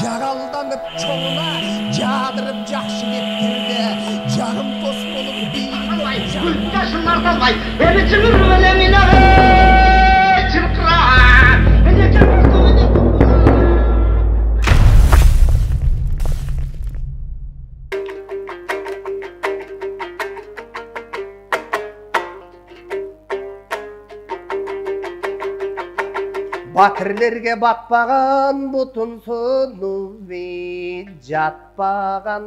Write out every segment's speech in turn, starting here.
жаралданып чоңуна жадырып жакшы кептерди жарым тос болуп бийилмей гүлдашын арталбай эми чыңыр өлеңине чыркыра Батырлерге батпаған бұтын сұнуы жатпаған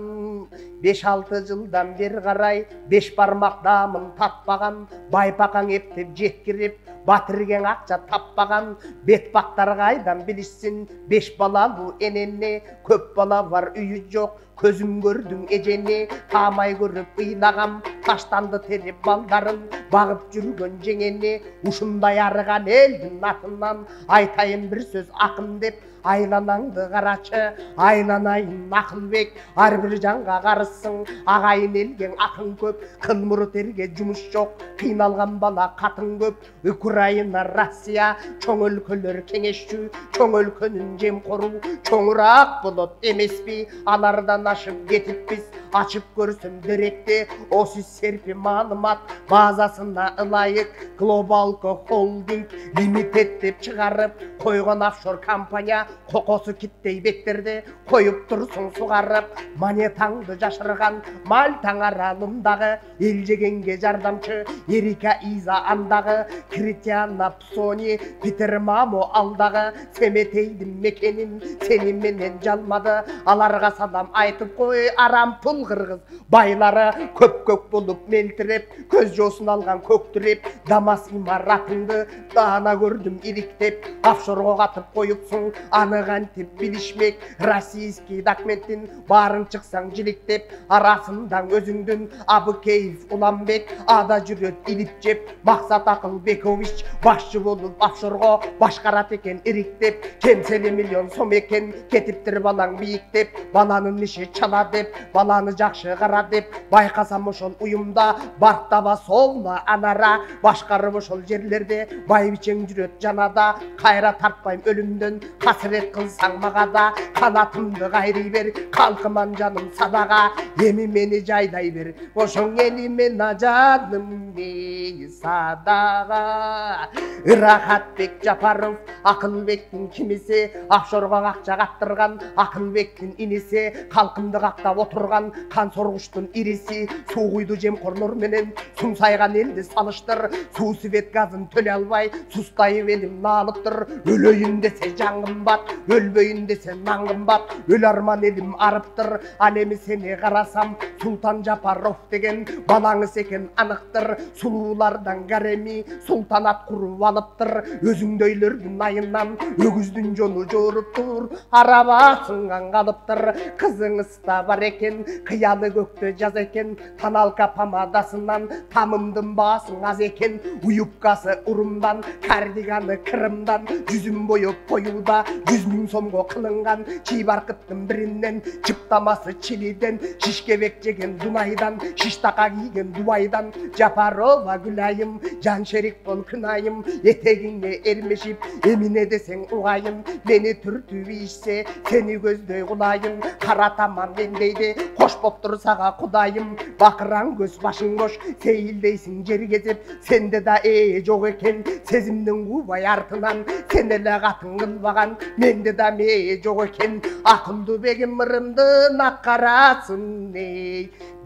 5-6 жылдан бер қарай 5 бармақ дамын татпаған байпақаң ептеп жеткіріп батырген ақша таппаған бет бақтар қайдан білішсін 5 балалы енене көп бала бар үйі жоқ көзім көрдің ежене тамай көріп ұйнағам таштанды тереп балдарын бағып жүрген жеңене ушындай арыған елдің атынан айтайын бір сөз ақын деп айланаңды қарачы айланайын ақылбек әрбір жанға қарысың ағайын елген ақын көп қылмұры терге жұмыс жоқ қиналған бала қатын көп Украина Россия чоң өлкөлөр кеңешчү чоң өлкөнүн жемқору чоңураак болот эмеспи алардан ашып кетиппиз ачып көрсөм деректе осы серпи маалымат базасына ылайык глобалко холдинг лимитед деп чыгарып койгон офшор компания кокосу киттей беттерде коюп турсуң сугарып монетаңды жашырган мальтаң аралындагы эл жегенге жардамчы Эрика Иза андагы Кристиана Псони Питер Мамо алдагы Семетейдин мекенин сени менен жалмады аларга салам айтып кой арам пул кыргыз байлары көп болуп мелтиреп көз жоосун алган көктүреп Дамас имаратыңды даана көрдүм ириктеп офшорго катып коюпсуң аны кантип билишмек российский документтин баарын чыксаң жиликтеп арасындан өзүңдүн Абыкеев Уламбек ада жүрөт илип жеп Максат Акылбекович башчы болуп офшорго башкарат экен ириктеп кемсели миллион сом экен кетиптир балаң бийиктеп баланын иши чала деп баланы жакшы кара деп байкасам ошол уюмда бартаба солна анара башкарып ошол жерлерде байбичең жүрөт жанада кайра тартпайм өлүмдөн касырет кылсаң мага да канатымды кайрый бер калкыман жаным садага эми мени жайдай бер ошоң элимен жаным мени садага Рахатбек Жапаров Акылбектин кимиси офшорго акча каттырган Акылбектин иниси калкымды кактап отурган кан соргучтун ириси суу куйду жемкорлор менен сумсайган элди салыштыр суу свет газын төлөй албай сустайып элим наалыптыр өлөйүн десе жан кымбат өлбөйүн десе нан кымбат өл арман элим арыптыр ал эми сени карасам Султан Жапаров деген балаңыз экен аныктыр сулуулардан гареми султанат куруп алыптыр өзүңдөйлөрдүн айынан өгүздүн жону жооруптур арабасыңан калыптыр кызыңыз да бар экен кыялы көктө жаз экен тоналка помадасынан тамымдын баасың аз экен уюбкасы урумдан кардиганы Крымдан жүзүн боеп коюуда 100 000 сомго кылынган чий баркыттын биринен чыптамасы Чилиден шишкебек жеген Дунайдан шиштака кийген Дубайдан Жапарова Гүлайым жаншерик бол күнайым этегиңе эрмешип эмине десең угайым мени түртүп ишсе сени көздөй кулайым каратаман мен дейди кош боптур сага кудайым бакыраң көз башың бош сейилдейсиң жер кезип сенде да жок экен сезимдин кубай артынан сен эле катын кылбаган менде да мээ жок экен акылдуу бегим мырымдын ак карасын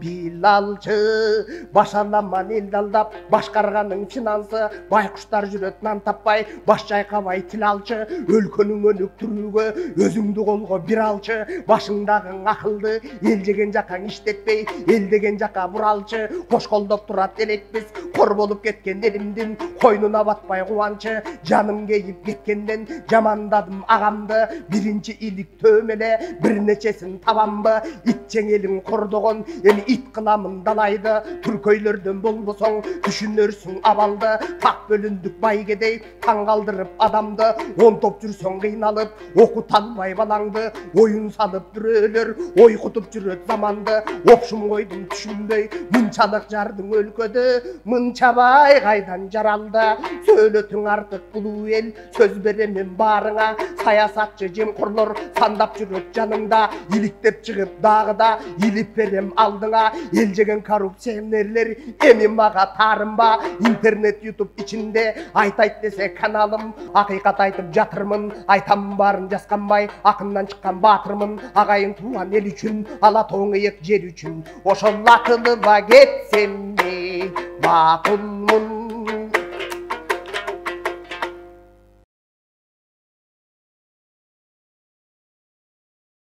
Билалчы башаламан элди алдап башкарганын финансы байкуштар жүрөт нан таппай баш чайкабай тил алчы өлкөнүң өнүктүрүүгө өзүңдү колго бир алчы башыңдагы акылды эл жеген жакаң иштетпей эл деген жака буралчы кош колдоп турат элекпиз кор болуп кеткен элимдин койнуна батпай кубанчы жаным кейип кеткенден жамандадым агамды биринчи илик төөмеле бир нечесин табамбы ит жеңелиң кордогон эми ит кыламын далайды түркөйлөрдөн болбосоң түш түшүнөрсүң абалды, так бөлүндүк байгедей таң калдырып адамды, он топ жүрсөң кыйналып, оку танбай балаңды, оюн салып бирөөлөр ойкутуп жүрөт заманды, окшум койдум түшүнбөй, мынчалык жардың өлкөдө, мынчабай кайдан жаралды, сөйлөтүң артык булуу эл, сөз беремин баарыңа, саясатчы жемкорлор сандап жүрөт жаныңда, иликтеп чыгып дагыда, илип берем алдыңа, эл жеген коррупционерлер эми мага таарынба, интернет ютуб ичинде айтайт десе каналым, акыйкат айтып жатырмын, айтам баарын жасканбай, акындан чыккан баатырмын, агайын тууган эл үчүн, ала тоң ыйык жер үчүн, ошол атылыба кетсем макулмун.